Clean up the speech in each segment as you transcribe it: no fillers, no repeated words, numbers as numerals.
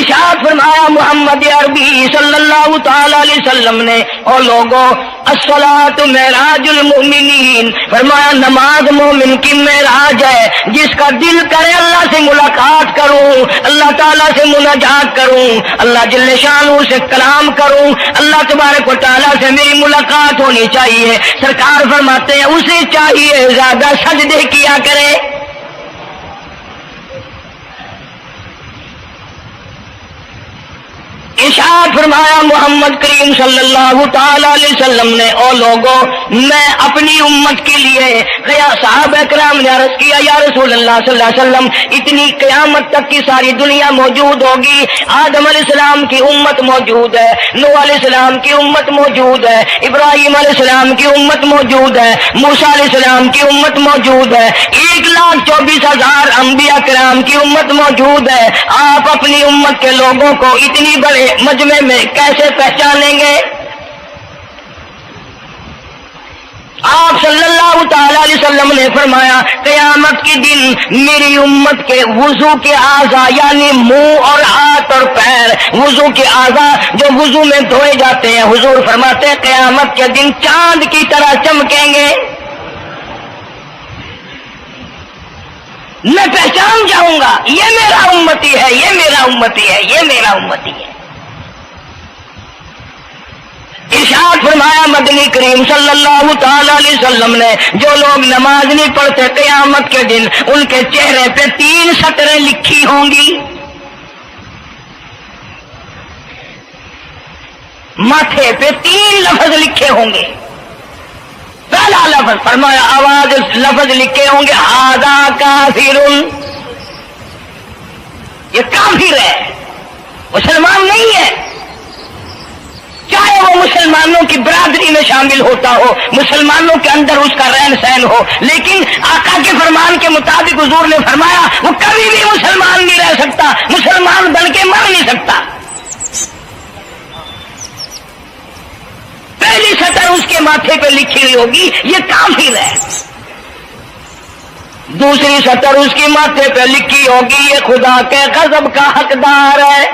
ارشاد فرمایا محمد عربی صلی اللہ تعالی علیہ وسلم نے، اور لوگوں الصلاۃ معراج المؤمنین، فرمایا نماز مومن کی معراج ہے، جس کا دل کرے اللہ سے ملاقات کروں، اللہ تعالیٰ سے مناجات کروں، اللہ جل شانہ سے کلام کروں، اللہ تبارک و تعالیٰ سے میری ملاقات ہونی چاہیے۔ سرکار فرماتے ہیں اسے چاہیے زیادہ سجدے کیا کرے۔ ارشاد فرمایا محمد کریم صلی اللہ تعالی علیہ وسلم نے، او لوگوں میں اپنی امت کے لیے صحابہ کرام نے عرض کیا یا رسول اللہ صلی اللہ علیہ وسلم اتنی قیامت تک کی ساری دنیا موجود ہوگی، آدم علیہ السلام کی امت موجود ہے، نوح علیہ السلام کی امت موجود ہے، ابراہیم علیہ السلام کی امت موجود ہے، موسیٰ علیہ السلام کی امت موجود ہے، 1,24,000 انبیاء کرام کی امت موجود ہے، آپ اپنی امت کے لوگوں کو اتنی بڑے مجمع میں کیسے پہچانیں گے؟ آپ صلی اللہ تعالی علیہ وسلم نے فرمایا قیامت کے دن میری امت کے وضو کے اعضاء یعنی منہ اور ہاتھ اور پیر، وضو کے اعضاء جو وضو میں دھوئے جاتے ہیں، حضور فرماتے ہیں قیامت کے دن چاند کی طرح چمکیں گے، میں پہچان جاؤں گا یہ میرا امتی ہے، یہ میرا امتی ہے، یہ میرا امتی ہے۔ ارشاد فرمایا مدنی کریم صلی اللہ تعالی علیہ وسلم نے، جو لوگ نماز نہیں پڑھتے قیامت کے دن ان کے چہرے پہ 3 سطریں لکھی ہوں گی، ماتھے پہ 3 لفظ لکھے ہوں گے۔ پہلا لفظ فرمایا آواز لفظ لکھے ہوں گے ھذا کافر، یہ کافر ہے، مسلمان نہیں ہے، چاہے وہ مسلمانوں کی برادری میں شامل ہوتا ہو، مسلمانوں کے اندر اس کا رہن سہن ہو، لیکن آقا کے فرمان کے مطابق حضور نے فرمایا وہ کبھی بھی مسلمان نہیں رہ سکتا، مسلمان بن کے مر نہیں سکتا۔ پہلی سطر اس کے ماتھے پہ لکھی ہوئی ہوگی یہ کافر ہے، دوسری سطر اس کے ماتھے پہ لکھی ہوگی یہ خدا کے غضب کا حقدار ہے،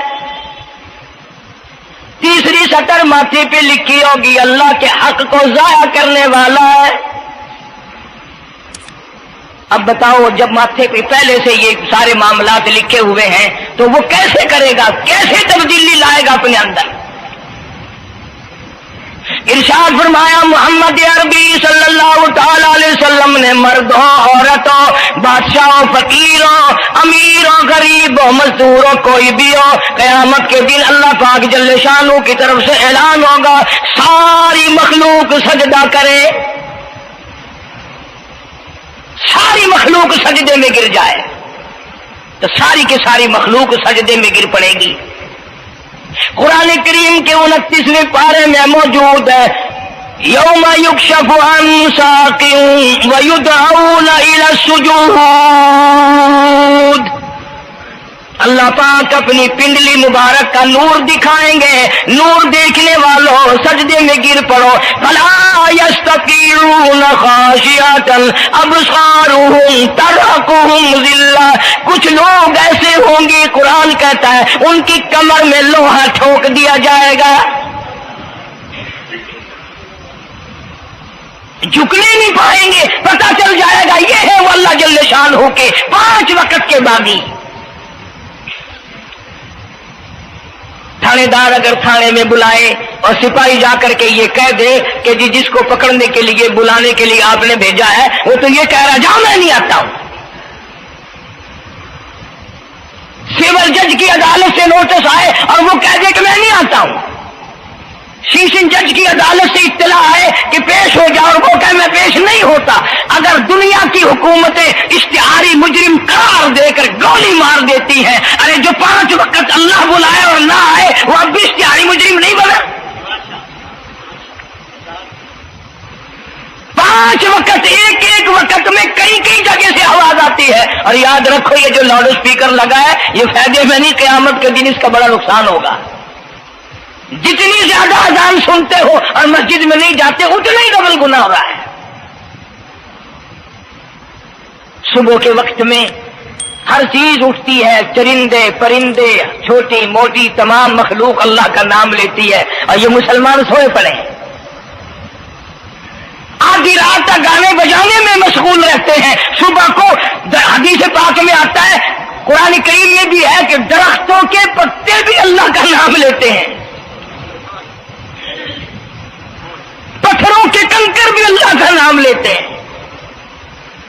تیسری سطر ماتھے پہ لکھی ہوگی اللہ کے حق کو ضائع کرنے والا ہے۔ اب بتاؤ جب ماتھے پہ پہلے سے یہ سارے معاملات لکھے ہوئے ہیں تو وہ کیسے کرے گا، کیسے تبدیلی لائے گا اپنے اندر؟ ارشاد فرمایا محمد عربی صلی اللہ تعالی علیہ وسلم نے، مردوں عورتوں بادشاہوں فقیروں امیروں غریبوں مزدوروں کوئی بھی ہو، قیامت کے دن اللہ پاک جل شانہ کی طرف سے اعلان ہوگا ساری مخلوق سجدہ کرے، ساری مخلوق سجدے میں گر جائے، تو ساری کی ساری مخلوق سجدے میں گر پڑے گی۔ قرآن کریم کے 29ویں پارے میں موجود ہے یوم یکشف عن ساق ویدعون الی السجود، اللہ پاک اپنی پنڈلی مبارک کا نور دکھائیں گے، نور دیکھنے والوں سجدے میں گر پڑو، فلا یستطیعون خاشعۃ ابصارهم ترهقهم ذلہ، کچھ لوگ ایسے ہوں گے قرآن کہتا ہے ان کی کمر میں لوہا ٹھوک دیا جائے گا، جھکنے نہیں پائیں گے، پتہ چل جائے گا یہ ہے وہ اللہ جل شانہ کے 5 وقت کے باغی۔ تھانے دار اگر تھانے میں بلائے اور سپاہی جا کر کے یہ کہہ دے کہ جی جس کو پکڑنے کے لیے بلانے کے لیے آپ نے بھیجا ہے وہ تو یہ کہہ رہا جاؤ میں نہیں آتا ہوں، سول جج کی عدالت سے نوٹس آئے اور وہ کہہ دے کہ میں نہیں آتا ہوں، سیشن جج کی عدالت سے اطلاع ہے کہ پیش ہو جاؤ اور وہ کہے میں پیش نہیں ہوتا، اگر دنیا کی حکومتیں اشتہاری مجرم قرار دے کر گولی مار دیتی ہیں، ارے جو 5 وقت اللہ بلائے اور نہ آئے وہ اب بھی اشتہاری مجرم نہیں بنا؟ 5 وقت ایک وقت میں کئی جگہ سے آواز آتی ہے، اور یاد رکھو یہ جو لاؤڈ اسپیکر لگا ہے یہ فائدے میں نہیں، قیامت کے دن اس کا بڑا نقصان ہوگا، جتنی زیادہ اذان سنتے ہو اور مسجد میں نہیں جاتے اتنا ہی ڈبل گناہ ہو رہا ہے۔ صبح کے وقت میں ہر چیز اٹھتی ہے، چرندے پرندے چھوٹی موٹی تمام مخلوق اللہ کا نام لیتی ہے، اور یہ مسلمان سوئے پڑے ہیں، آدھی رات تک گانے بجانے میں مشغول رہتے ہیں۔ صبح کو حدیث پاک میں آتا ہے، قرآن کریم میں بھی ہے کہ درختوں کے پتے بھی اللہ کا نام لیتے ہیں، پتھروں کے کنکر بھی اللہ کا نام لیتے ہیں،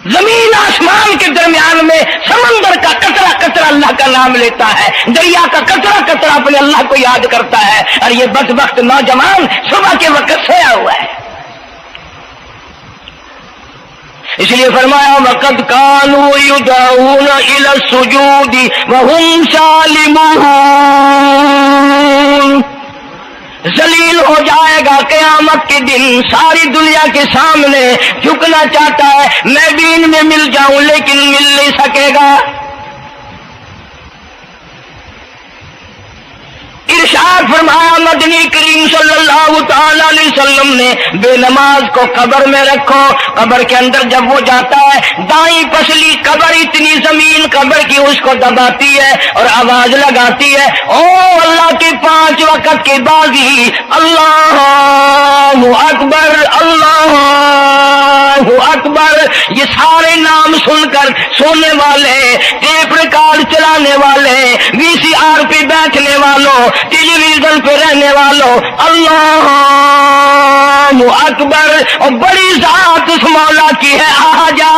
زمین آسمان کے درمیان میں سمندر کا قطرہ قطرہ اللہ کا نام لیتا ہے، دریا کا قطرہ قطرہ اپنے اللہ کو یاد کرتا ہے، اور یہ بدبخت نوجوان صبح کے وقت سویا ہوا ہے۔ اس لیے فرمایا وَقَدْ كَانُوا يُدْعَوْنَ إِلَى السُّجُودِ وَهُمْ سَالِمُونَ، ذلیل ہو جائے گا قیامت کے دن، ساری دنیا کے سامنے جھکنا چاہتا ہے، میں بھی ان میں مل جاؤں لیکن مل نہیں سکے گا۔ ارشاد فرمایا مدنی کریم صلی اللہ تعالی علیہ وسلم نے، بے نماز کو قبر میں رکھو، قبر کے اندر جب وہ جاتا ہے دائیں پسلی قبر اتنی زمین قبر کی اس کو دباتی ہے اور آواز لگاتی ہے، او اللہ کے 5 وقت کے بازی، اللہ اکبر اللہ اکبر، یہ سارے نام سن کر سونے والے، ٹیپ ریکارڈ چلانے والے، وی سی آر پہ بیٹھنے والوں، ٹیلی ویژن پہ رہنے والوں، اللہ اکبر، اور بڑی ذات اس مولا کی ہے، آ جا،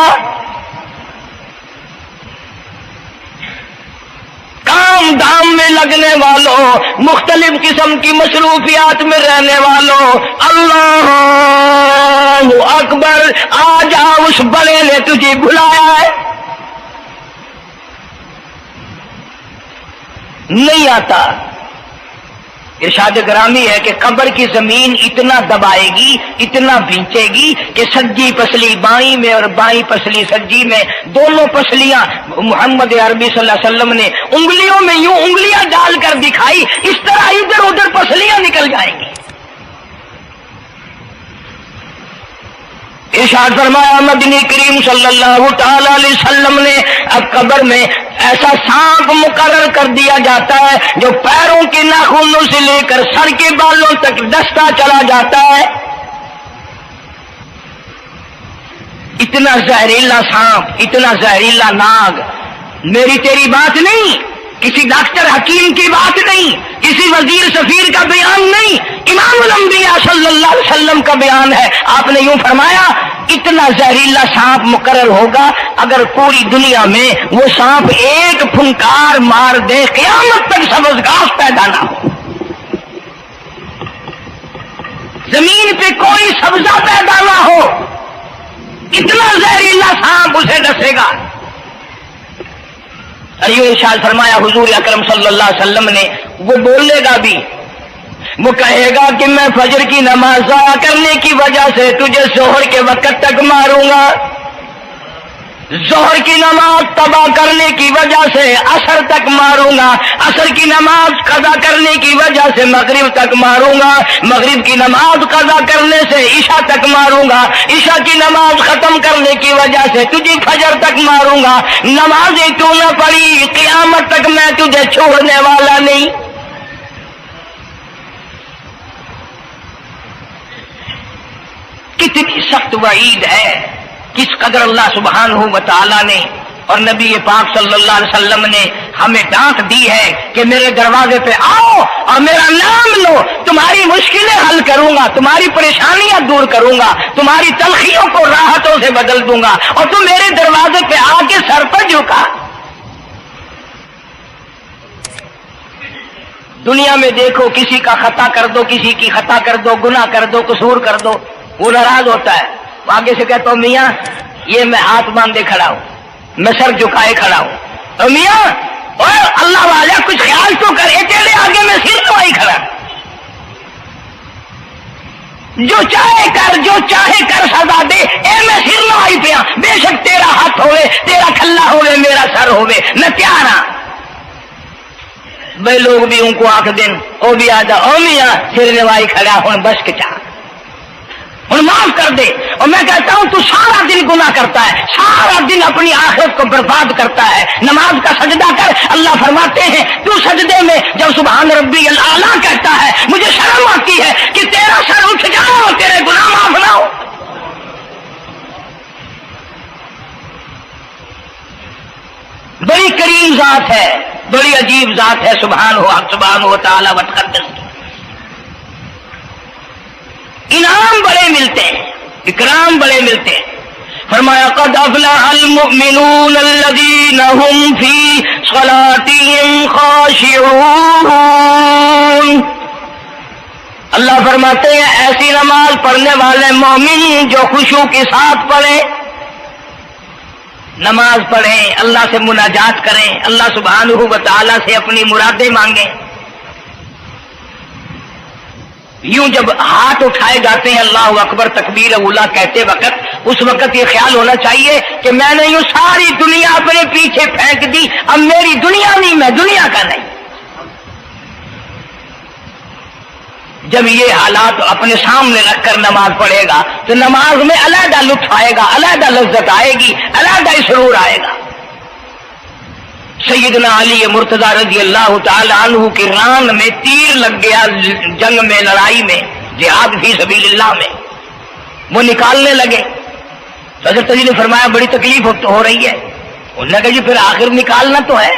کام دھام میں لگنے والوں، مختلف قسم کی مصروفیات میں رہنے والوں، اللہ اکبر، آ جا، اس بڑے نے تجھے بلایا ہے، نہیں آتا۔ ارشاد گرامی ہے کہ قبر کی زمین اتنا دبائے گی، اتنا بھینچے گی کہ سجی پسلی بائیں میں اور بائیں پسلی سجی میں، دونوں پسلیاں محمد عربی صلی اللہ علیہ وسلم نے انگلیوں میں یوں انگلیاں ڈال کر دکھائی، اس طرح ادھر ادھر پسلیاں نکل جائیں گی۔ ارشاد فرمایا مدنی کریم صلی اللہ تعالی علیہ وسلم نے، اب قبر میں ایسا سانپ مقرر کر دیا جاتا ہے جو پیروں کے ناخنوں سے لے کر سر کے بالوں تک ڈستا چلا جاتا ہے، اتنا زہریلا سانپ، اتنا زہریلا ناگ، میری تیری بات نہیں، کسی ڈاکٹر حکیم کی بات نہیں، کسی وزیر سفیر کا بیان نہیں، امام الانبیاء صلی اللہ علیہ وسلم کا بیان ہے۔ آپ نے یوں فرمایا اتنا زہریلا سانپ مقرر ہوگا، اگر پوری دنیا میں وہ سانپ ایک پھنکار مار دے قیامت تک سبز گھاس پیدا نہ ہو، زمین پہ کوئی سبزہ پیدا نہ ہو، اتنا زہریلا سانپ اسے ڈسے گا۔ یوں ارشاد فرمایا حضور اکرم صلی اللہ علیہ وسلم نے، وہ بولے گا بھی، وہ کہے گا کہ میں فجر کی نماز ضائع کرنے کی وجہ سے تجھے ظہر کے وقت تک ماروں گا، ظہر کی نماز تباہ کرنے کی وجہ سے عصر تک ماروں گا، عصر کی نماز قضا کرنے کی وجہ سے مغرب تک ماروں گا، مغرب کی نماز قضا کرنے سے عشاء تک ماروں گا، عشاء کی نماز ختم کرنے کی وجہ سے تجھے فجر تک ماروں گا، نمازیں تو نہ پڑھی قیامت تک میں تجھے چھوڑنے والا نہیں۔ کتنی سخت وعید ہے، کس قدر اللہ سبحانہ و تعالی نے اور نبی پاک صلی اللہ علیہ وسلم نے ہمیں ڈانٹ دی ہے کہ میرے دروازے پہ آؤ اور میرا نام لو، تمہاری مشکلیں حل کروں گا، تمہاری پریشانیاں دور کروں گا، تمہاری تلخیوں کو راحتوں سے بدل دوں گا، اور تم میرے دروازے پہ آ کے سر پر جھکا۔ دنیا میں دیکھو، کسی کا خطا کر دو، کسی کی خطا کر دو، گناہ کر دو، قصور کر دو، وہ ناراض ہوتا ہے، آگے سے کہتا ہوں میاں یہ میں ہاتھ باندھے کھڑا ہوں، میں سر جھکائے کھڑا ہوں، اور میاں اور اللہ والا کچھ خیال تو کرے، تیرے آگے میں سر نوائی کھڑا، جو چاہے کر، جو چاہے کر سزا دے، اے میں سر نوائی پہ ہاں، بے شک تیرا ہاتھ ہوئے، تیرا کھلا ہوئے، میرا سر ہوئے، میں تیار ہاں۔ بھائی لوگ بھی ان کو آنکھ دیں، وہ بھی آدھا او میاں سر نوائی کھڑا ہوں، بس کے چاہ اور معاف کر دے. اور میں کہتا ہوں تو سارا دن گناہ کرتا ہے, سارا دن اپنی آخرت کو برباد کرتا ہے. نماز کا سجدہ کر. اللہ فرماتے ہیں تو سجدے میں جب سبحان ربی الاعلیٰ کہتا ہے مجھے شرم آتی ہے کہ تیرا سر اٹھ جائے اور تیرے گناہ معاف نہ ہو. بڑی کریم ذات ہے, بڑی عجیب ذات ہے سبحانہ و تعالی وتقدس. انعام بڑے ملتے ہیں, اکرام بڑے ملتے ہیں. فرمایا قد افلح المؤمنون الذین هم فی صلاتهم خاشعون. اللہ فرماتے ہیں ایسی نماز پڑھنے والے مومن جو خشوع کے ساتھ پڑھیں, نماز پڑھیں, اللہ سے مناجات کریں, اللہ سبحانہ و تعالی سے اپنی مرادیں مانگیں. یوں جب ہاتھ اٹھائے جاتے ہیں اللہ اکبر تکبیر اولا کہتے وقت, اس وقت یہ خیال ہونا چاہیے کہ میں نے یوں ساری دنیا اپنے پیچھے پھینک دی, اب میری دنیا نہیں, میں دنیا کا نہیں. جب یہ حالات اپنے سامنے رکھ کر نماز پڑھے گا تو نماز میں علیحدہ لطف آئے گا, علیحدہ لذت آئے گی, علیحدہ سرور آئے گا. سیدنا علی مرتضی رضی اللہ تعالی عنہ کی ران میں تیر لگ گیا جنگ میں, لڑائی میں, جہاد فی سبیل اللہ میں. وہ نکالنے لگے تو حضرت علی نے فرمایا بڑی تکلیف ہو رہی ہے. انہوں نے کہا جی پھر آخر نکالنا تو ہے,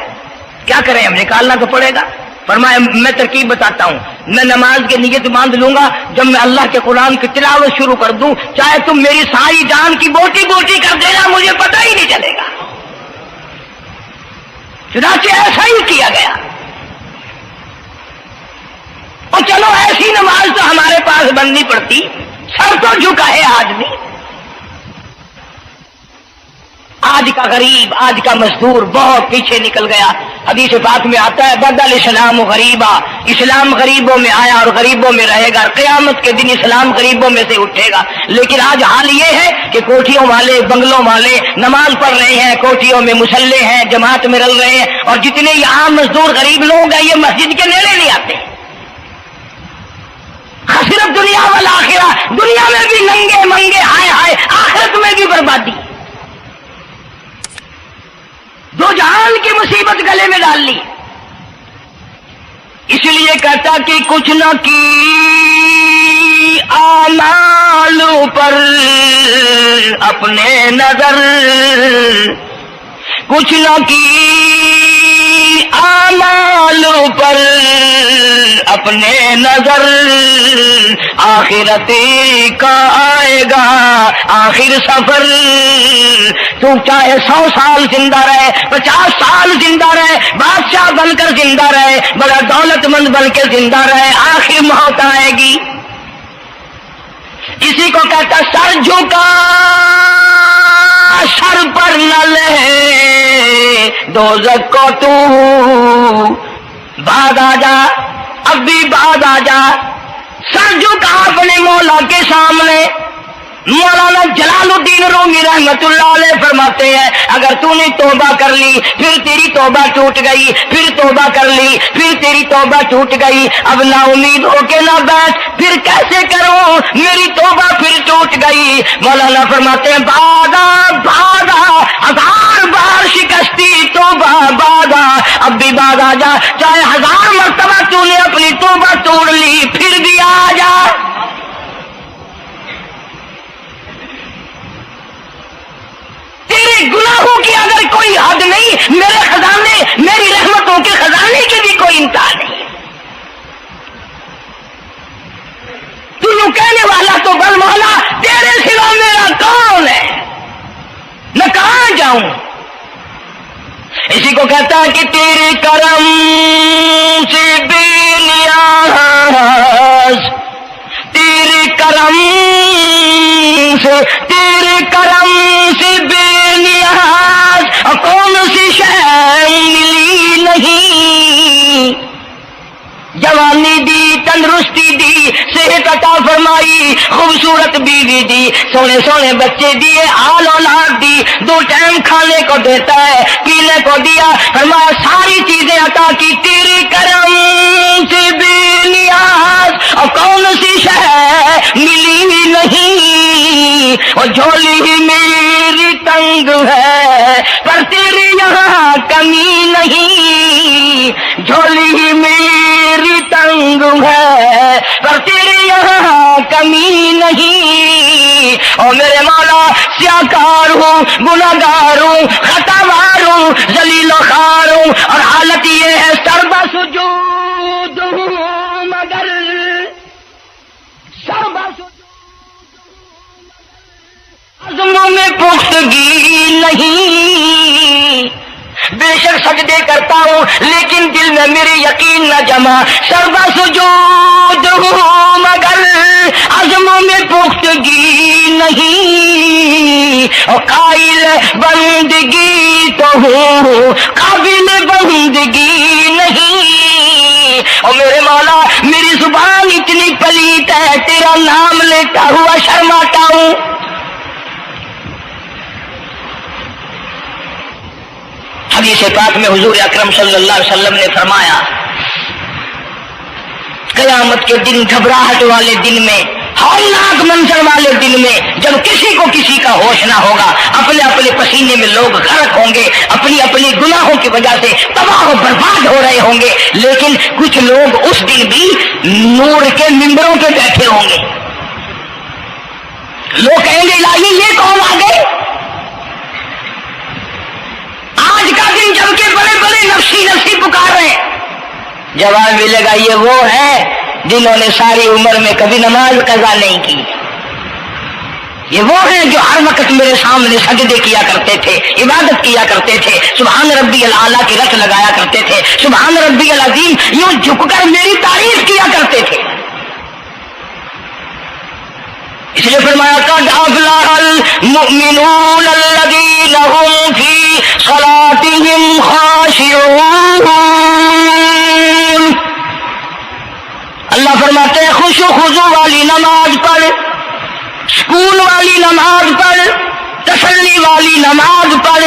کیا کریں ہم, نکالنا تو پڑے گا. فرمایا میں ترکیب بتاتا ہوں, میں نماز کی نیت باندھ لوں گا, جب میں اللہ کے قرآن کی تلاوت شروع کر دوں چاہے تم میری ساری جان کی بوٹی بوٹی کر دینا مجھے پتہ ہی نہیں چلے گا. چنانچہ ایسا ہی کیا گیا. اور چلو ایسی نماز تو ہمارے پاس بننی پڑتی, سر تو جھکا ہے آدمی. آج کا غریب, آج کا مزدور بہت پیچھے نکل گیا. حدیث پاک میں آتا ہے بدل اسلام غریبا, اسلام غریبوں میں آیا اور غریبوں میں رہے گا, قیامت کے دن اسلام غریبوں میں سے اٹھے گا. لیکن آج حال یہ ہے کہ کوٹھیوں والے بنگلوں والے نماز پڑھ رہے ہیں, کوٹھیوں میں مصلے ہیں, جماعت میں رل رہے ہیں, اور جتنے یہ عام مزدور غریب لوگ ہیں یہ مسجد کے نیڑے نہیں آتے. خسرت دنیا والآخرہ, دنیا میں بھی ننگے منگے ہائے ہائے, آخرت میں بھی بربادی. دو جہان کی مصیبت گلے میں ڈال لی. اس لیے کہتا کہ کچھ نہ کی اعمال پر اپنے نظر, کچھ نہ کی اعمال پر اپنے نظر, آخرت کا آئے گا آخر سفر. تو چاہے 100 سال زندہ رہے, 50 سال زندہ رہے, بادشاہ بن کر زندہ رہے, بڑا دولت مند بن کے زندہ رہے, آخر موت آئے گی. اسی کو کہتا سر جھکا سر پر نہ لے دوزخ کو تو, بعد آ جا, اب بھی بعد آ جا. سر جھکا اپنے مولا کے سامنے. مولانا جلال الدین رومی رحمت اللہ علیہ فرماتے ہیں اگر تو نے توبہ کر لی پھر تیری توبہ ٹوٹ گئی, پھر توبہ کر لی پھر تیری توبہ ٹوٹ گئی, اب نا امید ہو کے نہ بیٹھ, پھر کیسے کروں میری توبہ پھر ٹوٹ گئی. مولانا فرماتے ہیں بادا بادا, 1000 بار شکستی توبہ بادا, اب بھی بعد آ جا, چاہے 1000 مرتبہ تو نے اپنی توبہ توڑ لی پھر بھی آ جا. تیرے گناہوں کی اگر کوئی حد نہیں, میرے خزانے, میری رحمتوں کے خزانے کی بھی کوئی انتہا نہیں. تو یوں کہنے والا تو بل مولا تیرے سوا میرا کون ہے, میں کہاں جاؤں. اسی کو کہتا ہے کہ تیرے کرم سے بے نیاز, تیرے کرم سے, تیرے کرم سے بے نیاز, اور کون سی شے ملی نہیں. جوانی دی, تندرستی دی, صحت عطا فرمائی, خوبصورت بیوی دی, سونے سونے بچے دیے, آل اولاد دی, 2 ٹائم کھانے کو دیتا ہے, پینے کو دیا, فرمایا ساری چیزیں عطا کی, تیرے کرم سے بے نیاز, اور کون سی شے ملی نہیں. نہیں، اور جھولی ہی میری تنگ ہے پر تیرے یہاں کمی نہیں، جھولی ہی میری تنگ ہے پر تیرے یہاں کمی نہیں، اور میرے مولا سیاکار ہوں، گناہگار ہوں، خطاوار ہوں، ذلیل و خوار ہوں، اور حالت یہ ہے سربا سجود ہوں مگر سربا عزموں میں پختگی نہیں، بے شک سجدے کرتا ہوں لیکن دل میں میرے یقین نہ جمع، سربا سجود ہوں مگر عزموں میں پختگی نہیں، اور قائل بندگی تو ہوں قابل بندگی نہیں، اور میرے مولا میری زبان اتنی پلیت ہے تیرا نام لیتا ہوا شرماتا ہوں۔ حدیث پاک میں حضور اکرم صلی اللہ علیہ وسلم نے فرمایا قیامت کے دن، گھبراہٹ والے دن میں، ہولناک منظر والے دن میں، جب کسی کو کسی کا ہوش نہ ہوگا، اپنے اپنے پسینے میں لوگ غرق ہوں گے، اپنی اپنی گناہوں کی وجہ سے تباہ و برباد ہو رہے ہوں گے، لیکن کچھ لوگ اس دن بھی نور کے ممبروں پہ بیٹھے ہوں گے، لوگ کہیں گے الہی یہ کون آ گئے؟ آج کا دن جب کہ بڑے بڑے نفسی نفسی پکار رہے ہیں، جواب ملے گا یہ وہ ہے جنہوں نے ساری عمر میں کبھی نماز قضا نہیں کی، یہ وہ ہیں جو ہر وقت میرے سامنے سجدے کیا کرتے تھے، عبادت کیا کرتے تھے، سبحان ربی الاعلیٰ کی رٹ لگایا کرتے تھے، سبحان ربی العظیم یوں جھک کر میری تعریف کیا کرتے تھے۔ اس لیے فرمایا قد افلح المؤمنون الذین هم فی صلاتهم خاشعون، اللہ فرماتے ہیں خوش و خضوع والی نماز پڑھ، سکون والی نماز پڑھ، تسلی والی نماز پڑھ،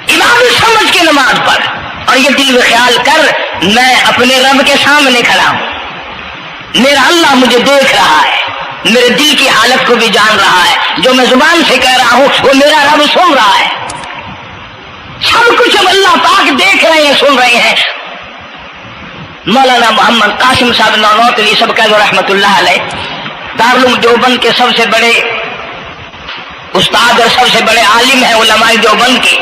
عبادت سمجھ کے نماز پڑھ، اور یہ دل میں خیال کر میں اپنے رب کے سامنے کھڑا ہوں، میرا اللہ مجھے دیکھ رہا ہے، میرے دل کی حالت کو بھی جان رہا ہے، جو میں زبان سے کہہ رہا ہوں وہ میرا رب سن رہا ہے، سب کچھ اب اللہ پاک دیکھ رہے ہیں، سن رہے ہیں۔ مولانا محمد قاسم صاحب نانوتوی سب کا رحمت اللہ علیہ دارالعلوم دیوبند کے سب سے بڑے استاد اور سب سے بڑے عالم ہیں علماء دیوبند کے۔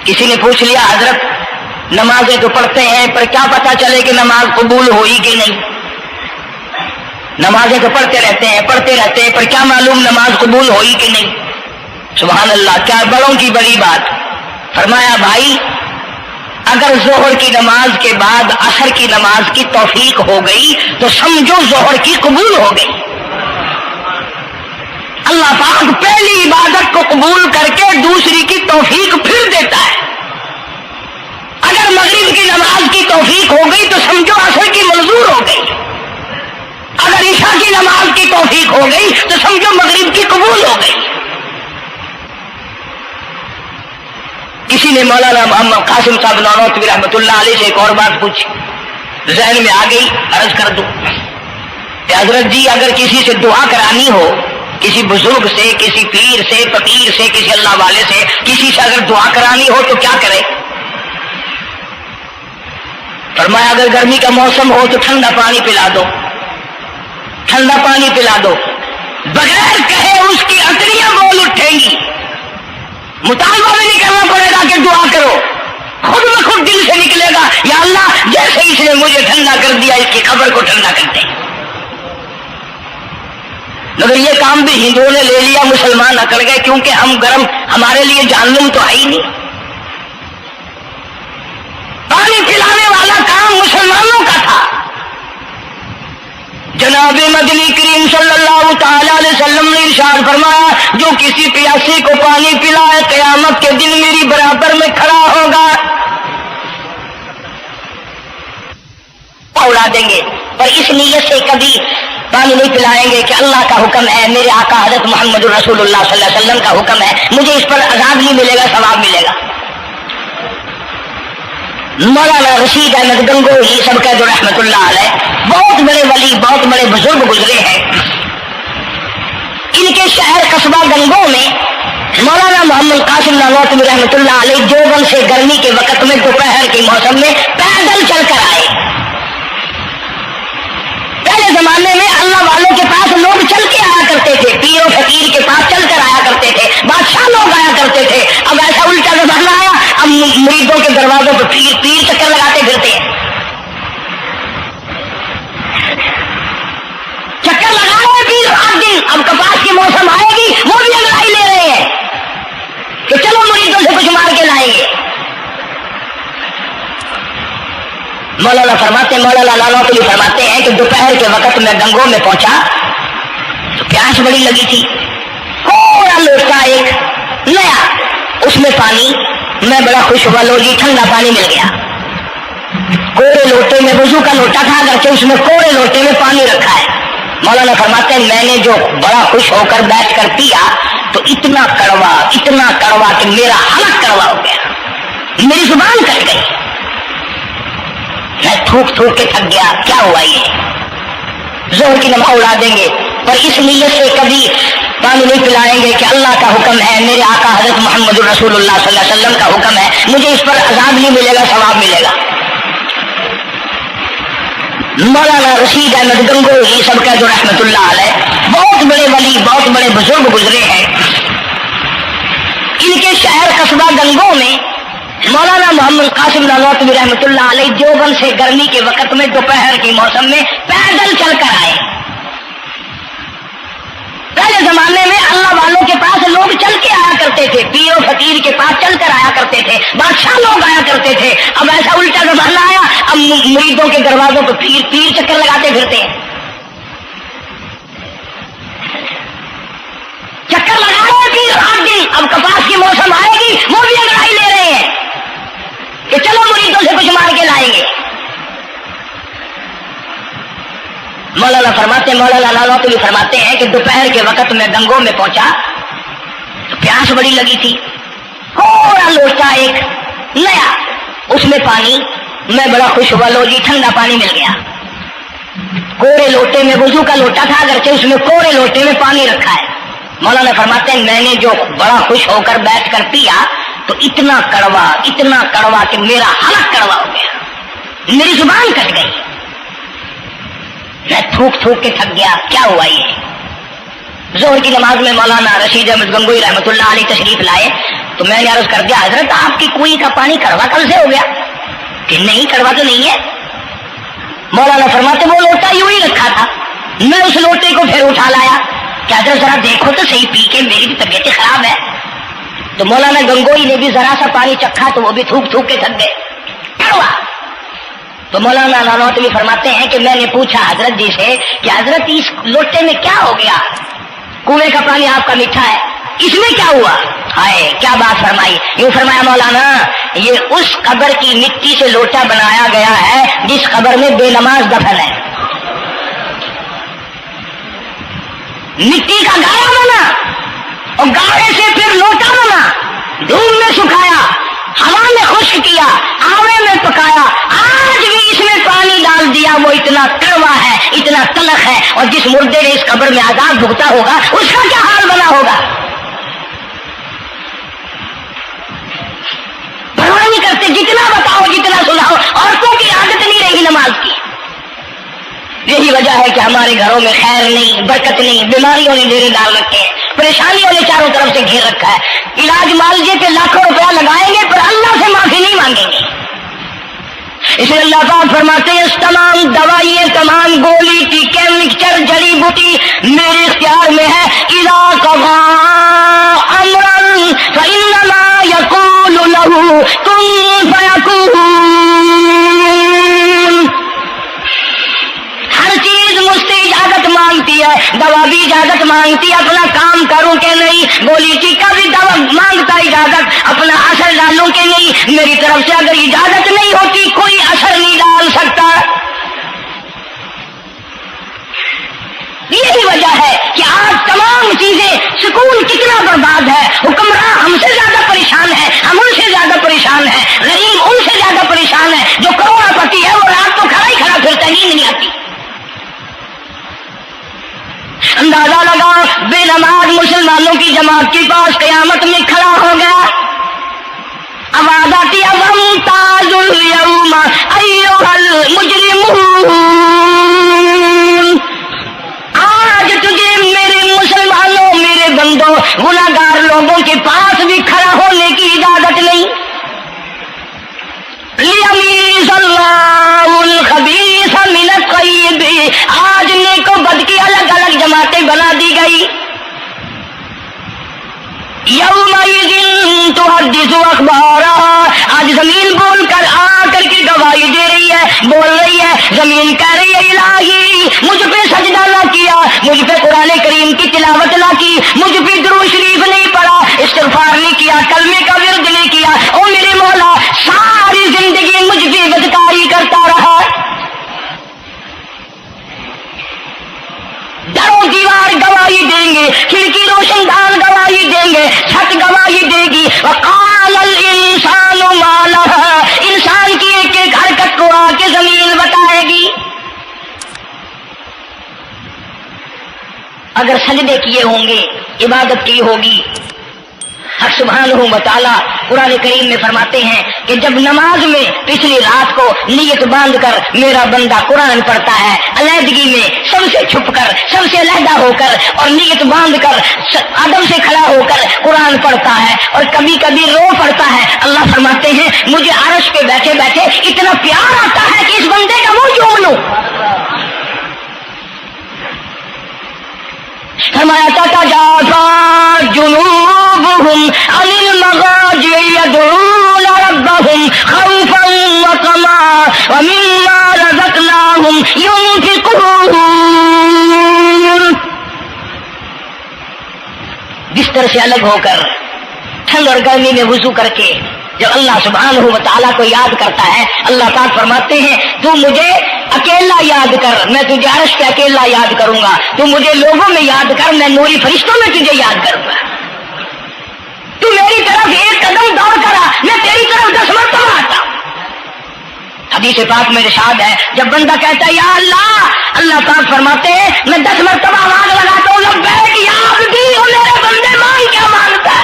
کسی نے پوچھ لیا حضرت نمازیں تو پڑھتے ہیں پر کیا پتا چلے کہ نماز قبول ہوئی کہ نہیں؟ نمازیں تو پڑھتے رہتے ہیں پر کیا معلوم نماز قبول ہوئی کہ نہیں؟ سبحان اللہ، کیا بڑوں کی بڑی بات۔ فرمایا بھائی اگر ظہر کی نماز کے بعد عصر کی نماز کی توفیق ہو گئی تو سمجھو ظہر کی قبول ہو گئی۔ اللہ پاک پہلی عبادت کو قبول کر کے دوسری کی توفیق پھر دیتا ہے۔ اگر مغرب کی نماز کی توفیق ہو گئی تو سمجھو عصر کی منظور ہو گئی، اگر عشاء کی نماز کی توفیق ہو گئی تو سمجھو مغرب کی قبول ہو گئی۔ کسی نے مولانا محمد قاسم صاحب نانوتوی رحمۃ اللہ علیہ سے ایک اور بات پوچھی، ذہن میں آ گئی، عرض کر دوں کہ حضرت جی اگر کسی سے دعا کرانی ہو، کسی بزرگ سے، کسی پیر سے، فقیر سے، کسی اللہ والے سے، کسی سے اگر دعا کرانی ہو تو کیا کرے؟ فرمایا اگر گرمی کا موسم ہو تو ٹھنڈا پانی پلا دو، ٹھنڈا پانی پلا دو، بغیر کہے اس کی اتریاں بول اٹھیں گی، مطالبہ بھی نہیں کرنا پڑے گا کہ دعا کرو، خود بخود دل سے نکلے گا یا اللہ جیسے اس نے مجھے ٹھنڈا کر دیا اس کی قبر کو ٹھنڈا کر دے۔ مگر یہ کام بھی ہندوؤں نے لے لیا، مسلمان اکڑ گئے کیونکہ ہم گرم، ہمارے لیے جہنم تو ہے ہی نہیں۔ پانی پلانے والا کام مسلمانوں کا تھا۔ جناب مدنی کریم صلی اللہ تعالی علیہ وسلم نے ارشاد فرمایا جو کسی پیاسے کو پانی پلائے قیامت کے دن میری برابر میں کھڑا ہوگا، اڑا دیں گے، پر اس نیت سے کبھی پانی نہیں پلائیں گے کہ اللہ کا حکم ہے، میرے آقا حضرت محمد رسول اللہ صلی اللہ علیہ وسلم کا حکم ہے، مجھے اس پر عذاب نہیں ملے گا، ثواب ملے گا۔ مولانا رشید احمد گنگوہی سب کہہ دو رحمت اللہ علیہ، بہت بڑے ولی، بہت بڑے بزرگ گزرے ہیں۔ ان کے شہر قصبہ گنگو میں مولانا محمد قاسم نانوتوی رحمۃ اللہ علیہ دیوبند سے گرمی کے وقت میں دوپہر کے موسم میں پیدل چل کر آئے۔ پہلے زمانے میں اللہ والوں کے پاس لوگ چل کے آیا کرتے تھے، پیر و فقیر کے پاس چل کر آیا کرتے تھے، بادشاہ لوگ آیا کرتے تھے۔ اب ایسا الٹا زمانہ آیا، اب مریدوں کے دروازوں پہ پیر چکر لگاتے پھرتے ہیں۔ چکر لگا رہے ہیں پیر رات دن، اب کپاس کے موسم آئے گی وہ بھی لڑائی لے رہے ہیں کہ چلو مریدوں سے کچھ مار کے لائیں گے۔ مولانا نانوتوی فرماتے ہیں کہ دوپہر کے وقت میں گنگو میں پہنچا تو پیاس بڑی لگی تھی، تھوڑا لوٹا ایک نیا، اس میں پانی، میں بڑا خوش ہوا، لو جی ٹھنڈا پانی مل گیا۔ کوڑے لوٹے میں، وضو کا لوٹا تھا اگرچہ اس میں کوڑے لوٹے میں پانی رکھا ہے۔ مولانا فرماتے ہیں میں نے جو بڑا خوش ہو کر بیٹھ کر پیا تو اتنا کڑوا کہ میرا حلق کڑوا ہو گیا، میری زبان کٹ گئی، میں تھوک کے تھک گیا۔ کیا ہوا یہ؟ زہر کی نماز اڑا دیں گے پر اس نیت سے کبھی پانی نہیں پلائیں گے کہ اللہ کا حکم ہے، میرے آقا حضرت محمد رسول اللہ صلی اللہ علیہ وسلم کا حکم ہے، مجھے اس پر عذاب نہیں ملے گا، ثواب ملے گا۔ مولانا رشید احمد گنگوہی سب کہہ دو رحمت اللہ علیہ، بہت بڑے ولی، بہت بڑے بزرگ گزرے ہیں۔ ان کے شہر قصبہ گنگو میں مولانا محمد قاسم نانوتوی رحمۃ اللہ علیہ دیوبند سے گرمی کے وقت میں دوپہر کے موسم میں پیدل چل کر آئے۔ پہلے زمانے میں اللہ والوں کے پاس لوگ چل کے آیا کرتے تھے، پیر و فقیر کے پاس چل کر آیا کرتے تھے، بادشاہ لوگ آیا کرتے تھے۔ اب ایسا الٹا زمانہ آیا، اب مریدوں کے دروازوں پہ پیر چکر لگاتے پھرتے ہیں۔ چکر لگا رہے ہیں پیر رات دن، اب کپاس کی موسم آئے گی وہ بھی لڑائی لے رہے ہیں کہ چلو مریدوں سے کچھ مار کے لائیں گے۔ مولانا نانوتوی فرماتے ہیں کہ دوپہر کے وقت میں گنگو میں پہنچا تو پیاس بڑی لگی تھی، تھوڑا لوٹا ایک نیا، اس میں پانی، میں بڑا خوش ہوا، لو جی ٹھنڈا پانی مل گیا۔ کوڑے لوٹے میں، وضو کا لوٹا تھا اگرچہ اس میں کوڑے لوٹے میں پانی رکھا ہے۔ مولانا فرماتے ہیں میں نے جو بڑا خوش ہو کر بیٹھ کر پیا تو اتنا کڑوا کہ میرا حلق کڑوا ہو گیا، میری زبان کٹ گئی، میں تھوک کے تھک گیا۔ کیا ہوا یہ؟ ظہر کی نماز میں مولانا رشید احمد گنگوہی رحمۃ اللہ علیہ تشریف لائے تو میں نے عرض کر دیا حضرت آپ کی کنویں کا پانی کڑوا کل سے ہو گیا؟ کہ نہیں کڑوا تو نہیں ہے۔ مولانا فرماتے وہ لوٹا یوں ہی رکھا تھا، میں اس لوٹے کو پھر اٹھا لایا کہ حضرت ذرا دیکھو تو صحیح، پی کے میری بھی طبیعت خراب ہے۔ تو مولانا گنگوہی نے بھی ذرا سا پانی چکھا تو وہ بھی تھوک کے تھک گئے، کڑوا۔ تو مولانا نانوتوی فرماتے ہیں کہ میں نے پوچھا حضرت جی سے کہ حضرت اس لوٹے میں کیا ہو گیا؟ کنویں کا پانی آپ کا میٹھا ہے، اس میں کیا ہوا؟ ہائے کیا بات فرمائی! یوں فرمایا مولانا یہ اس قبر کی مٹی سے لوٹا بنایا گیا ہے جس قبر میں بے نماز دفن ہے، مٹی کا گاڑا بنا اور گاڑے سے پھر لوٹا بنا، دھوپ میں سکھایا، ہوا میں خشک کیا، آوے میں پکایا، آج بھی اس میں پانی ڈال دیا، وہ اتنا کڑوا ہے، اتنا تلخ ہے، اور جس مردے نے اس قبر میں عذاب بھگتا ہوگا اس کا کیا حال بنا ہوگا؟ پرواہ نہیں کرتے، جتنا بتاؤ جتنا سناؤ، عورتوں کی عادت نہیں رہی نماز کی۔ یہی وجہ ہے کہ ہمارے گھروں میں خیر نہیں، برکت نہیں، بیماریوں نے ڈیرے ڈال رکھے ہیں، پریشانیوں نے چاروں طرف سے گھیر رکھا ہے۔ علاج معالجے پہ لاکھوں روپیہ لگائیں گے پر اللہ سے معافی نہیں مانگیں گے۔ اس لیے اللہ پاک فرماتے ہیں اس تمام دوائیں، تمام گولی ٹیکے مکسچر جڑی بوٹی میرے اختیار میں ہے۔ اذا قضى امرا فانما يقول له كن فيكون، ہر چیز مجھ سے اجازت مانگتی ہے، دوا بھی اجازت مانگتی ہے اپنا کام کروں کہ نہیں، گولی ٹیکا بھی دوا مانگتا اجازت اپنا اثر ڈالوں کہ نہیں، میری طرف سے اگر اجازت نہیں ہوتی کوئی اثر نہیں ڈال سکتا۔ یہی وجہ ہے کہ آج تمام چیزیں، سکون کتنا برباد ہے، حکمراں ہم سے زیادہ پریشان ہے، ہم ان سے زیادہ پریشان ہیں، غریب ان سے زیادہ پریشان نماز مسلمانوں کی جماعت کے پاس قیامت میں کھڑا ہو گیا. آواز آتی ہے وامتازوا اليوم ایھا المجرمون. آج تجھے میرے مسلمانوں، میرے بندوں، گناہگار لوگوں کے پاس بھی کھڑا ہونے کی اجازت نہیں. لیمیز اللہ الخبیث من الطیب. آج نیک و بد کی الگ الگ جماعتیں بنا دی گئی. یومئذ تحدث اخبارہا. آج زمین بول کر آ کر کے گواہی دے رہی ہے، بول رہی ہے. زمین کہہ رہی ہے الہی مجھ پہ سجدہ نہ کیا، مجھ پہ قرآن کریم کی تلاوت نہ کی، مجھ پہ درود شریف نہیں پڑھا، استغفار نہیں کیا، کلمے کا ورد نہیں کیا. او میرے مولا ساری زندگی مجھ پہ بدکاری کرتا رہا. درو دیوار گواہی دیں گے، کھڑکی روشن دان گواہی دیں گے، چھت گواہی دے گی. وقال الانسان ما لها. انسان کی ایک ایک حرکت کو آ کے زمین بتائے گی. اگر سجدے کیے ہوں گے، عبادت کی ہوگی. حق سبحانہ و تعالی قرآن کریم میں فرماتے ہیں کہ جب نماز میں پچھلی رات کو نیت باندھ کر میرا بندہ قرآن پڑھتا ہے، علیحدگی میں سب سے چھپ کر، سب سے علیحدہ ہو کر اور نیت باندھ کر ادب سے کھڑا ہو کر قرآن پڑھتا ہے اور کبھی کبھی رو پڑتا ہے، اللہ فرماتے ہیں مجھے عرش پہ بیٹھے بیٹھے اتنا پیار آتا ہے کہ اس بندے کا منہ چوم لوں. فرمایا تتجافى جنوبهم عن المضاجع يدعون ربهم خوفا وطمعا ومما رزقناهم ينفقون. بستر سے الگ ہو کر ٹھنڈ اور گرمی میں وضو کر کے جب اللہ سبحانہ و تعالیٰ کو یاد کرتا ہے، اللہ پاک فرماتے ہیں تو مجھے اکیلا یاد کر، میں تجھے عرش پہ اکیلا یاد کروں گا. تو مجھے لوگوں میں یاد کر، میں نوری فرشتوں میں تجھے یاد کروں گا. تو میری طرف ایک قدم دوڑ کر آ، میں تیری طرف 10 مرتبہ آتا. حدیث پاک میں ارشاد ہے جب بندہ کہتا ہے یا اللہ، اللہ پاک فرماتے ہیں میں 10 مرتبہ آواز لگاتا ہوں لبیک یا عبدی. اور میرے بندے مانگ کیا مانگتا ہے؟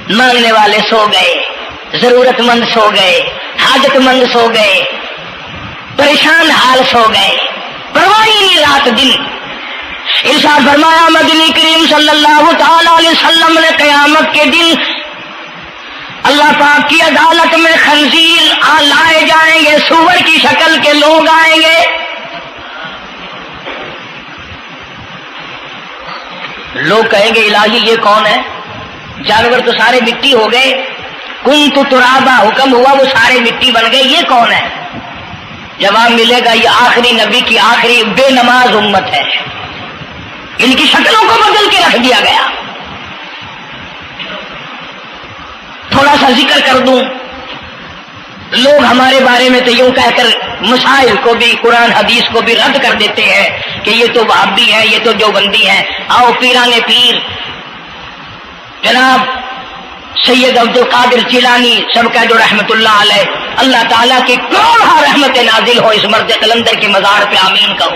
مانگنے والے سو گئے، ضرورت مند سو گئے، حاجت مند سو گئے، پریشان حال سو گئے، پرواہ نہیں رات دن. ارشاد فرمایا مدنی کریم صلی اللہ تعالی علیہ وسلم نے قیامت کے دن اللہ پاک کی عدالت میں خنزیر لائے جائیں گے، سور کی شکل کے لوگ آئیں گے. لوگ کہیں گے الہی یہ کون ہے؟ جانور تو سارے مٹی ہو گئے، کنت ترابا حکم ہوا وہ سارے مٹی بن گئے، یہ کون ہے؟ جواب ملے گا یہ آخری نبی کی آخری بے نماز امت ہے، ان کی شکلوں کو بدل کے رکھ دیا گیا. تھوڑا سا ذکر کر دوں، لوگ ہمارے بارے میں تو یوں کہہ کر مسائل کو بھی، قرآن حدیث کو بھی رد کر دیتے ہیں کہ یہ تو وہابی ہے، یہ تو دیوبندی ہے. آؤ پیرانے پیر جناب سید عبد القادر جیلانی سب کا جو رحمت اللہ علیہ، اللہ تعالیٰ کی کروڑہ رحمت نازل ہو اس مرد قلندر کے مزار پہ، آمین کہو.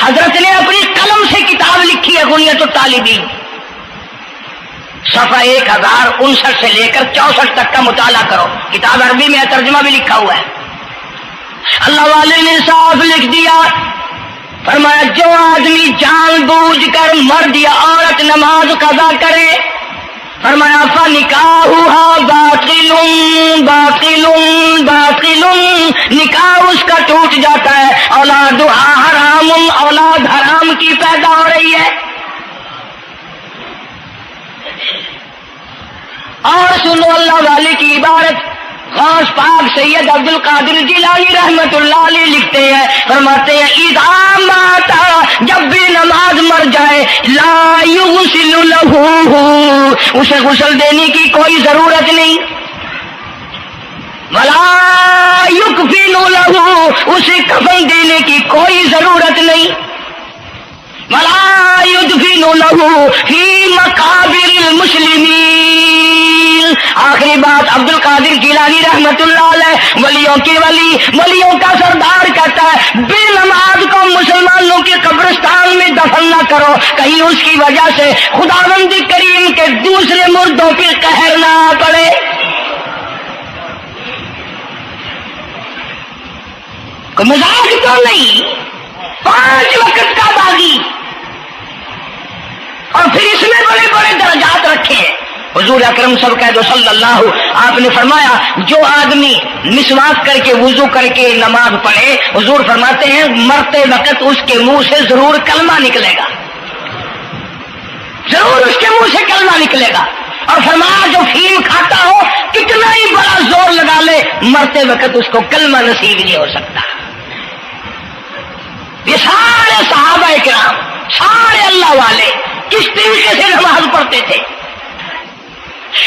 حضرت نے اپنی قلم سے کتاب لکھی ہے غنیت الطالبین، صفحہ 1059 سے لے کر 64 تک کا مطالعہ کرو. کتاب عربی میں ترجمہ بھی لکھا ہوا ہے. اللہ والے نے صاف لکھ دیا، فرمایا جو آدمی جان بوجھ کر مرد یا عورت نماز قضا کرے، فرمایا فنکاحھا باطل باطل باطل، نکاح اس کا ٹوٹ جاتا ہے. اولادھا حرام، اولاد حرام کی پیدا ہو رہی ہے. اور سنو اللہ والے کی عبارت، غوث پاک سید عبد القادر جیلانی رحمت اللہ علیہ لکھتے ہیں، فرماتے ہیں اذا مات، جب بھی نماز مر جائے، لا یغسل لہ، اسے غسل دینے کی کوئی ضرورت نہیں، ولا یکفن لہ، اسے کفن دینے کی کوئی ضرورت نہیں، ولا یدفن لہ فی مقابر المسلمین، آخری بات عبد القادر جیلانی رحمت اللہ علیہ ولیوں کی ولی، ولیوں کا سردار کہتا ہے بے نماز کو مسلمانوں کے قبرستان میں دفن نہ کرو، کہیں اس کی وجہ سے خداوند کریم کے دوسرے مردوں پہ قہر نہ پڑے۔ کوئی مذاق تو نہیں، 5 وقت کا باغی، اور پھر اس میں بڑے بڑے درجات رکھے ہیں۔ حضور اکرم صلی اللہ آپ نے فرمایا جو آدمی مسواک کر کے وضو کر کے نماز پڑھے، حضور فرماتے ہیں مرتے وقت اس کے منہ سے ضرور کلمہ نکلے گا، ضرور اس کے منہ سے کلمہ نکلے گا۔ اور فرمایا جو فیم کھاتا ہو کتنا ہی بڑا زور لگا لے، مرتے وقت اس کو کلمہ نصیب نہیں ہو سکتا۔ یہ سارے صحابہ کرام، سارے اللہ والے کس طریقے سے نماز پڑھتے تھے۔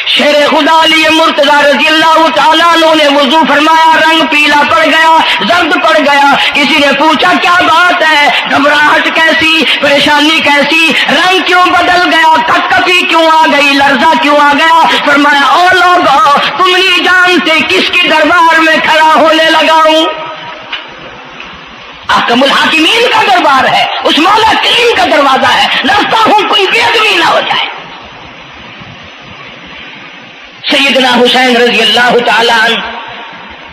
شیر خدا علی مرتضی رضی اللہ تعالیٰ عنہ نے وضو فرمایا، رنگ پیلا پڑ گیا، زرد پڑ گیا۔ کسی نے پوچھا کیا بات ہے، گھبراہٹ کیسی، پریشانی کیسی، رنگ کیوں بدل گیا، کپکپی کیوں آ گئی، لرزہ کیوں آ گیا؟ فرمایا او لوگو تم نہیں جانتے کس کے دربار میں کھڑا ہونے لگا ہوں۔ احکم الحاکمین کا دربار ہے، اس مولا کریم کا دروازہ ہے، ڈرتا ہوں کوئی بے ادبی نہ ہو جائے۔ سیدنا حسین رضی اللہ تعالیٰ عنہ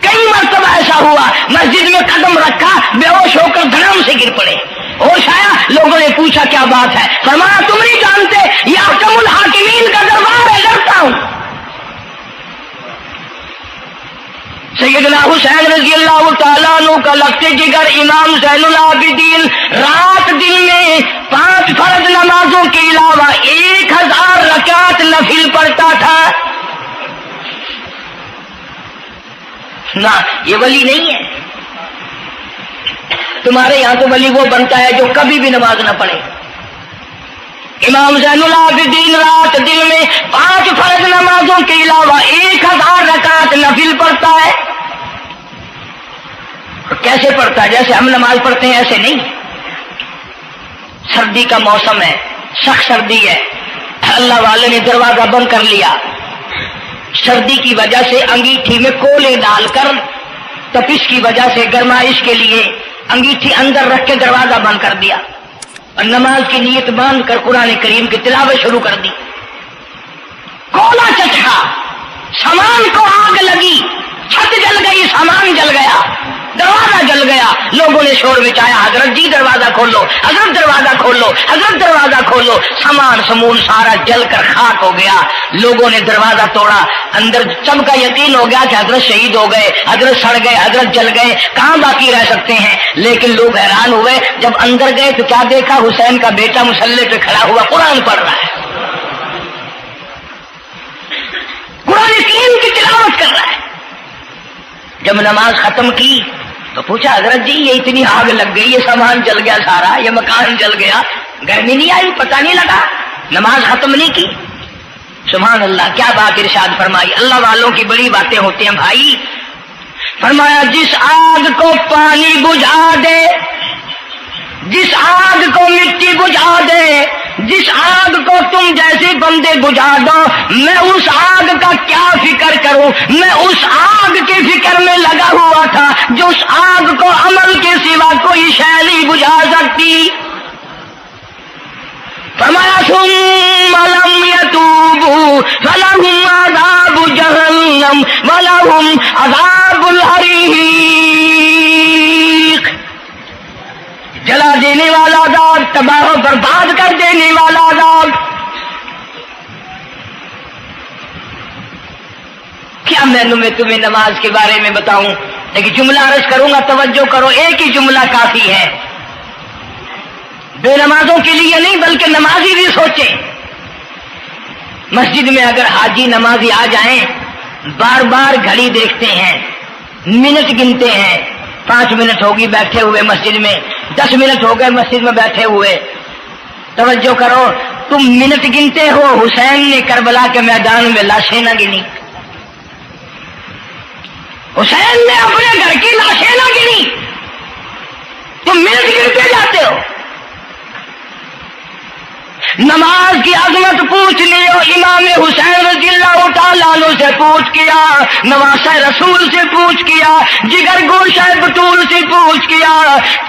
کئی مرتبہ ایسا ہوا مسجد میں قدم رکھا، بے ہوش ہو کر دھڑام سے گر پڑے، ہوش آیا، لوگوں نے پوچھا کیا بات ہے؟ فرمایا تم نہیں جانتے یہ احکم الحاکمین کا دربار ہے، ڈرتا ہوں۔ سیدنا حسین رضی اللہ تعالیٰ عنہ کا لگتے جگر امام زین العابدین رات دن میں 5 فرض نمازوں کے علاوہ 1000 رکعت نفل پڑھتا تھا۔ نہ یہ ولی نہیں ہے، تمہارے یہاں تو ولی وہ بنتا ہے جو کبھی بھی نماز نہ پڑھے۔ امام زین العابدین رات دن میں 5 فرض نمازوں کے علاوہ 1000 رکعت نفل پڑھتا ہے۔ کیسے پڑھتا ہے؟ جیسے ہم نماز پڑھتے ہیں ایسے نہیں۔ سردی کا موسم ہے، سخت سردی ہے، اللہ والے نے دروازہ بند کر لیا، سردی کی وجہ سے انگیٹھی میں کولے ڈال کر تپش کی وجہ سے گرمائش کے لیے انگیٹھی اندر رکھ کے دروازہ بند کر دیا اور نماز کی نیت باندھ کر قرآن کریم کی تلاوت شروع کر دی۔ کولا چچا، سامان کو آگ لگی، چھت جل گئی، سامان جل گیا، دروازہ جل گیا، لوگوں نے شور مچایا حضرت جی دروازہ کھولو، حضرت دروازہ کھولو، حضرت دروازہ کھولو۔ سامان سمون سارا جل کر خاک ہو گیا، لوگوں نے دروازہ توڑا، اندر سب کا یقین ہو گیا کہ حضرت شہید ہو گئے، حضرت سڑ گئے، حضرت جل گئے، کہاں باقی رہ سکتے ہیں۔ لیکن لوگ حیران ہوئے، جب اندر گئے تو کیا دیکھا؟ حسین کا بیٹا مصلی پہ کھڑا ہوا قرآن پڑھ رہا ہے، قرآن کریم کی تلاوت کر رہا ہے۔ جب نماز ختم کی تو پوچھا حضرت جی یہ اتنی آگ لگ گئی، یہ سامان جل گیا سارا، یہ مکان جل گیا، گرمی نہیں آئی، پتہ نہیں لگا، نماز ختم نہیں کی؟ سبحان اللہ، کیا بات ارشاد فرمائی۔ اللہ والوں کی بڑی باتیں ہوتی ہیں بھائی۔ فرمایا جس آگ کو پانی بجھا دے، جس آگ کو مٹی بجھا دے، جس آگ کو تم جیسے بندے بجھا دو، میں اس آگ کا کیا فکر کروں؟ میں اس آگ کی فکر میں لگا ہوا تھا جو اس آگ کو عمل کے سوا کوئی شے نہیں بجھا سکتی۔ فرمایا ثم لم يتوبوا فلهم عذاب جہنم ولهم عذاب الحریق۔ جلا دینے والا عذاب، تباہ و برباد کر دینے والا عذاب۔ کیا میں تمہیں نماز کے بارے میں بتاؤں، لیکن جملہ عرض کروں گا، توجہ کرو، ایک ہی جملہ کافی ہے، بے نمازوں کے لیے نہیں بلکہ نمازی بھی سوچیں۔ مسجد میں اگر حاجی نمازی آ جائیں، بار بار گھڑی دیکھتے ہیں، منٹ گنتے ہیں، 5 منٹ ہوگی بیٹھے ہوئے مسجد میں، 10 منٹ ہو گئے مسجد میں بیٹھے ہوئے۔ توجہ کرو، تم منٹ گنتے ہو، حسین نے کربلا کے میدان میں لاشیں نہ گنی، حسین نے اپنے گھر کی لاشیں نہ گنی، تم منٹ گنتے جاتے ہو۔ نماز کی عظمت پوچھ لیو، امام حسین رضی اللہ تعالیٰ عنہ سے پوچھ کیا, نواسہ رسول سے پوچھ کیا, جگر گوشہ بطول سے پوچھ کیا,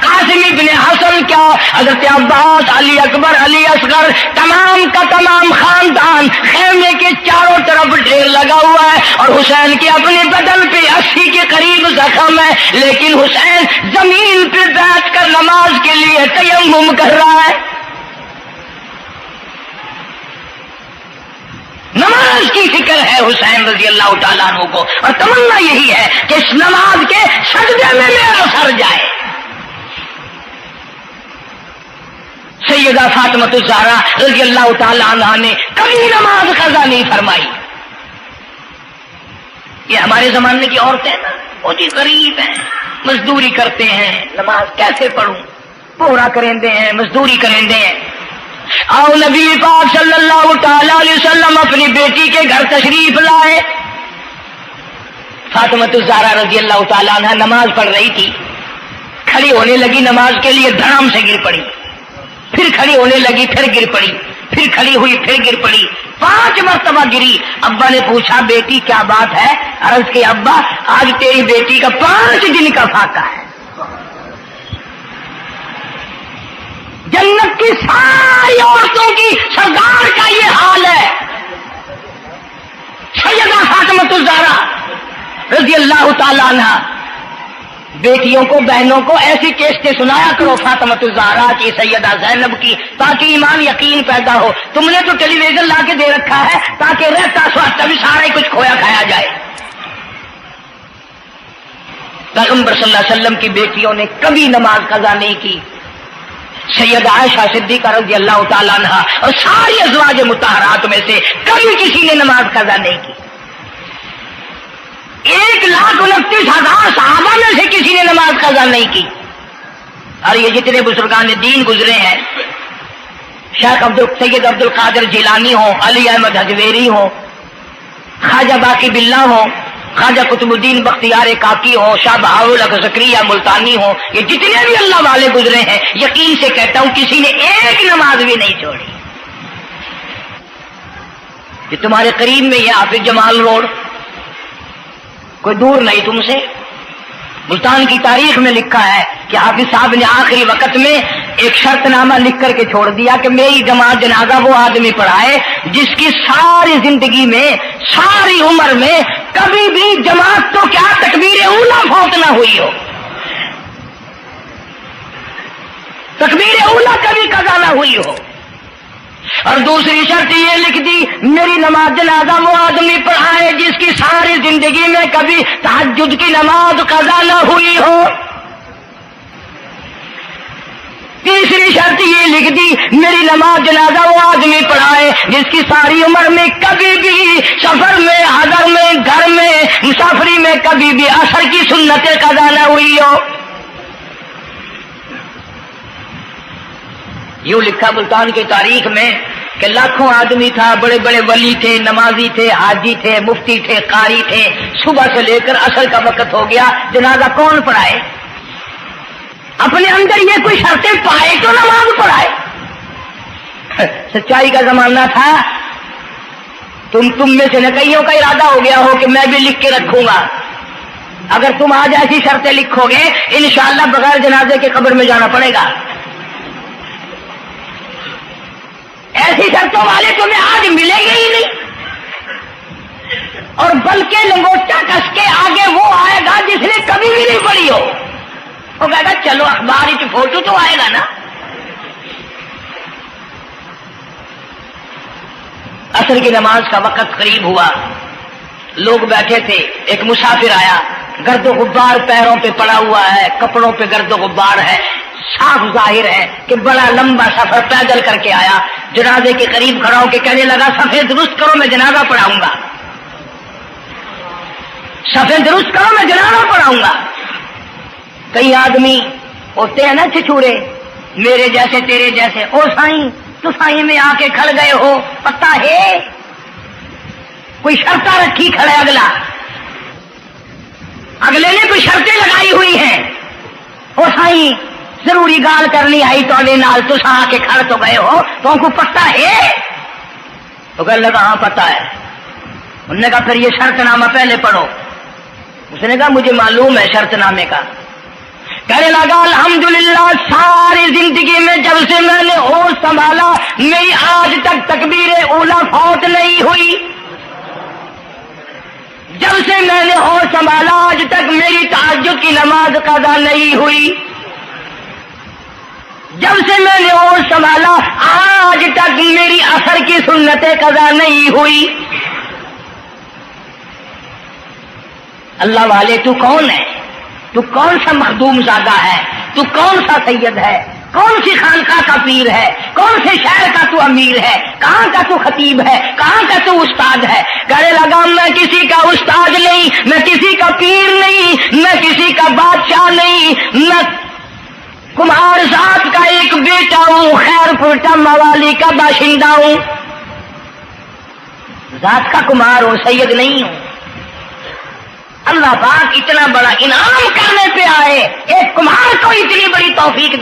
قاسم ابن حسن کیا, حضرت عباس, علی اکبر, علی اصغر, تمام کا تمام خاندان خیمے کے چاروں طرف ڈھیر لگا ہوا ہے, اور حسین کے اپنے بدن پہ 80 کے قریب زخم ہے, لیکن حسین زمین پہ بیٹھ کر نماز کے لیے تیمم کر رہا ہے. نماز کی فکر ہے حسین رضی اللہ تعالیٰ عنہ کو, اور تمنا یہی ہے کہ اس نماز کے سجدے میں میرا سر جائے. سیدہ فاطمہ الزہرا رضی اللہ تعالیٰ عنہ نے کبھی نماز قضا نہیں فرمائی. یہ ہمارے زمانے کی عورتیں نا بہت ہی غریب ہیں, مزدوری کرتے ہیں, نماز کیسے پڑھوں, پورا کریں دے ہیں, مزدوری کریں دے ہیں. آؤ نبی پاک صلی اللہ تعالی علیہ وسلم اپنی بیٹی کے گھر تشریف لائے. فاطمہ الزہرا رضی اللہ تعالیٰ عنہ نماز پڑھ رہی تھی, کھڑی ہونے لگی نماز کے لیے, دھڑام سے گر پڑی, پھر کھڑی ہونے لگی, پھر گر پڑی, پھر کھڑی ہوئی, پھر گر پڑی, 5 مرتبہ گری. ابا نے پوچھا بیٹی کیا بات ہے؟ عرض کی ابا آج تیری بیٹی کا 5 دن کا فاقہ ہے. جنت کی ساری عورتوں کی سردار کا یہ حال ہے. سیدہ فاطمہ الزہرا رضی اللہ تعالیٰ عنہ, بیٹیوں کو, بہنوں کو ایسی کیسٹیں سنایا کرو فاطمہ الزہرا کی, سیدہ زینب کی, تاکہ ایمان یقین پیدا ہو. تم نے تو ٹیلی ویژن لا کے دے رکھا ہے تاکہ رہتا سوچتا بھی سارا ہی کچھ کھویا کھایا جائے. پیغمبر صلی اللہ علیہ وسلم کی بیٹیوں نے کبھی نماز قضا نہیں کی. سیدہ عائشہ صدیقہ رضی اللہ تعالیٰ عنہ اور ساری ازواج مطہرات میں سے کبھی کسی نے نماز قضا نہیں کی. 1,29,000 صحابہ میں سے کسی نے نماز قضا نہیں کی. اور یہ جتنے بزرگان دین گزرے ہیں, شیخ سید عبد القادر جیلانی ہوں, علی احمد حجویری ہوں, خواجہ باقی باللہ ہوں, خواجہ قطب الدین بختیار کاکی ہوں, شاہ بہاول زکریا ملتانی ہوں, یہ جتنے بھی اللہ والے گزرے ہیں یقین سے کہتا ہوں کسی نے ایک نماز بھی نہیں چھوڑی. یہ تمہارے قریب میں یہ حافظ جمال روڈ, کوئی دور نہیں تم سے, ملتان کی تاریخ میں لکھا ہے کہ حافظ صاحب نے آخری وقت میں ایک شرط نامہ لکھ کر کے چھوڑ دیا کہ میری جماعت جنازہ وہ آدمی پڑھائے جس کی ساری زندگی میں, ساری عمر میں کبھی بھی جماعت تو کیا تکبیر اولا فوت نہ ہوئی ہو, تکبیر اولا کبھی قضا نہ ہوئی ہو. اور دوسری شرط یہ لکھ دی میری نماز جنازہ وہ آدمی پڑھائے جس کی ساری زندگی میں کبھی تہجد کی نماز قضا نہ ہوئی ہو. تیسری شرط یہ لکھ دی میری نماز جنازہ وہ آدمی پڑھائے جس کی ساری عمر میں کبھی بھی سفر میں, حضر میں, گھر میں, مسافری میں کبھی بھی عصر کی سنتیں قضا نہ ہوئی ہو. یوں لکھا ملتان کی تاریخ میں کہ لاکھوں آدمی تھا, بڑے بڑے ولی تھے, نمازی تھے, حاجی تھے, مفتی تھے, قاری تھے, صبح سے لے کر عصر کا وقت ہو گیا, جنازہ کون پڑھائے؟ اپنے اندر یہ کوئی شرطیں پائے تو نماز پڑھائے. سچائی کا زمانہ تھا, تم میں سے نہ کئیوں کا ارادہ ہو گیا ہو کہ میں بھی لکھ کے رکھوں گا. اگر تم آج ایسی شرطیں لکھو گے انشاءاللہ بغیر جنازے کے قبر میں جانا پڑے گا. ایسی شرطوں والے تمہیں آج ملیں گے ہی نہیں, اور بلکہ لنگوٹا کس کے آگے وہ آئے گا جس نے کبھی بھی نہیں پڑھی ہو. وہ کہے گا چلو اخبار کی فوٹو تو آئے گا نا. عصر کی نماز کا وقت قریب ہوا, لوگ بیٹھے تھے, ایک مسافر آیا, گرد و غبار پیروں پہ پڑا ہوا ہے, کپڑوں پہ گرد و غبار ہے, صاف ظاہر ہے کہ بڑا لمبا سفر پیدل کر کے آیا. جنازے کے قریب کھڑا ہو کے کہنے لگا صفے درست کرو میں جنازہ پڑھاؤں گا, صفے درست کرو میں جنازہ پڑھاؤں گا. کئی آدمی ہوتے ہیں نا چھچورے, میرے جیسے تیرے جیسے, او سائیں تو سائیں میں آ کے کھڑ گئے ہو, پتہ ہے کوئی شرطیں رکھی کھڑے, اگلے نے کوئی شرطیں لگائی ہوئی ہیں. او سائیں ضروری گال کرنی آئی تو نال تو آ کے کھڑ تو گئے ہو, تو ان کو پتہ ہے؟ تو کہنے لگا ہاں پتہ ہے. انہوں نے کہا پھر یہ شرط نامہ پہلے پڑھو. اس نے کہا مجھے معلوم ہے شرط نامے کا. کہنے لگا الحمدللہ ساری زندگی میں جب سے میں نے ہوش سنبھالا میری آج تک تکبیر اولا فوت نہیں ہوئی. جب سے میں نے ہوش سنبھالا آج تک میری تہجد کی نماز قضا نہیں ہوئی. جب سے میں نے ہوش سنبھالا آج تک میری عصر کی سنت قضا نہیں ہوئی. اللہ والے تو کون ہے؟ تو کون سا مخدوم زادہ ہے؟ تو کون سا سید ہے؟ کون سی خانقاہ کا پیر ہے؟ کون سے شہر کا تو امیر ہے؟ کہاں کا تو خطیب ہے؟ کہاں کا تو استاد ہے؟ کہنے لگا میں کسی کا استاد نہیں، میں کسی کا پیر نہیں، میں کسی کا بادشاہ نہیں، میں کمہار ذات کا ایک بیٹا ہوں، خیر پورٹا موالی کا باشندہ ہوں. ذات کا کمہار ہوں، سید نہیں ہوں. اللہ پاک اتنا بڑا انعام کرنے پہ آئے، ایک کمہار کو اتنی بڑی توفیق دے.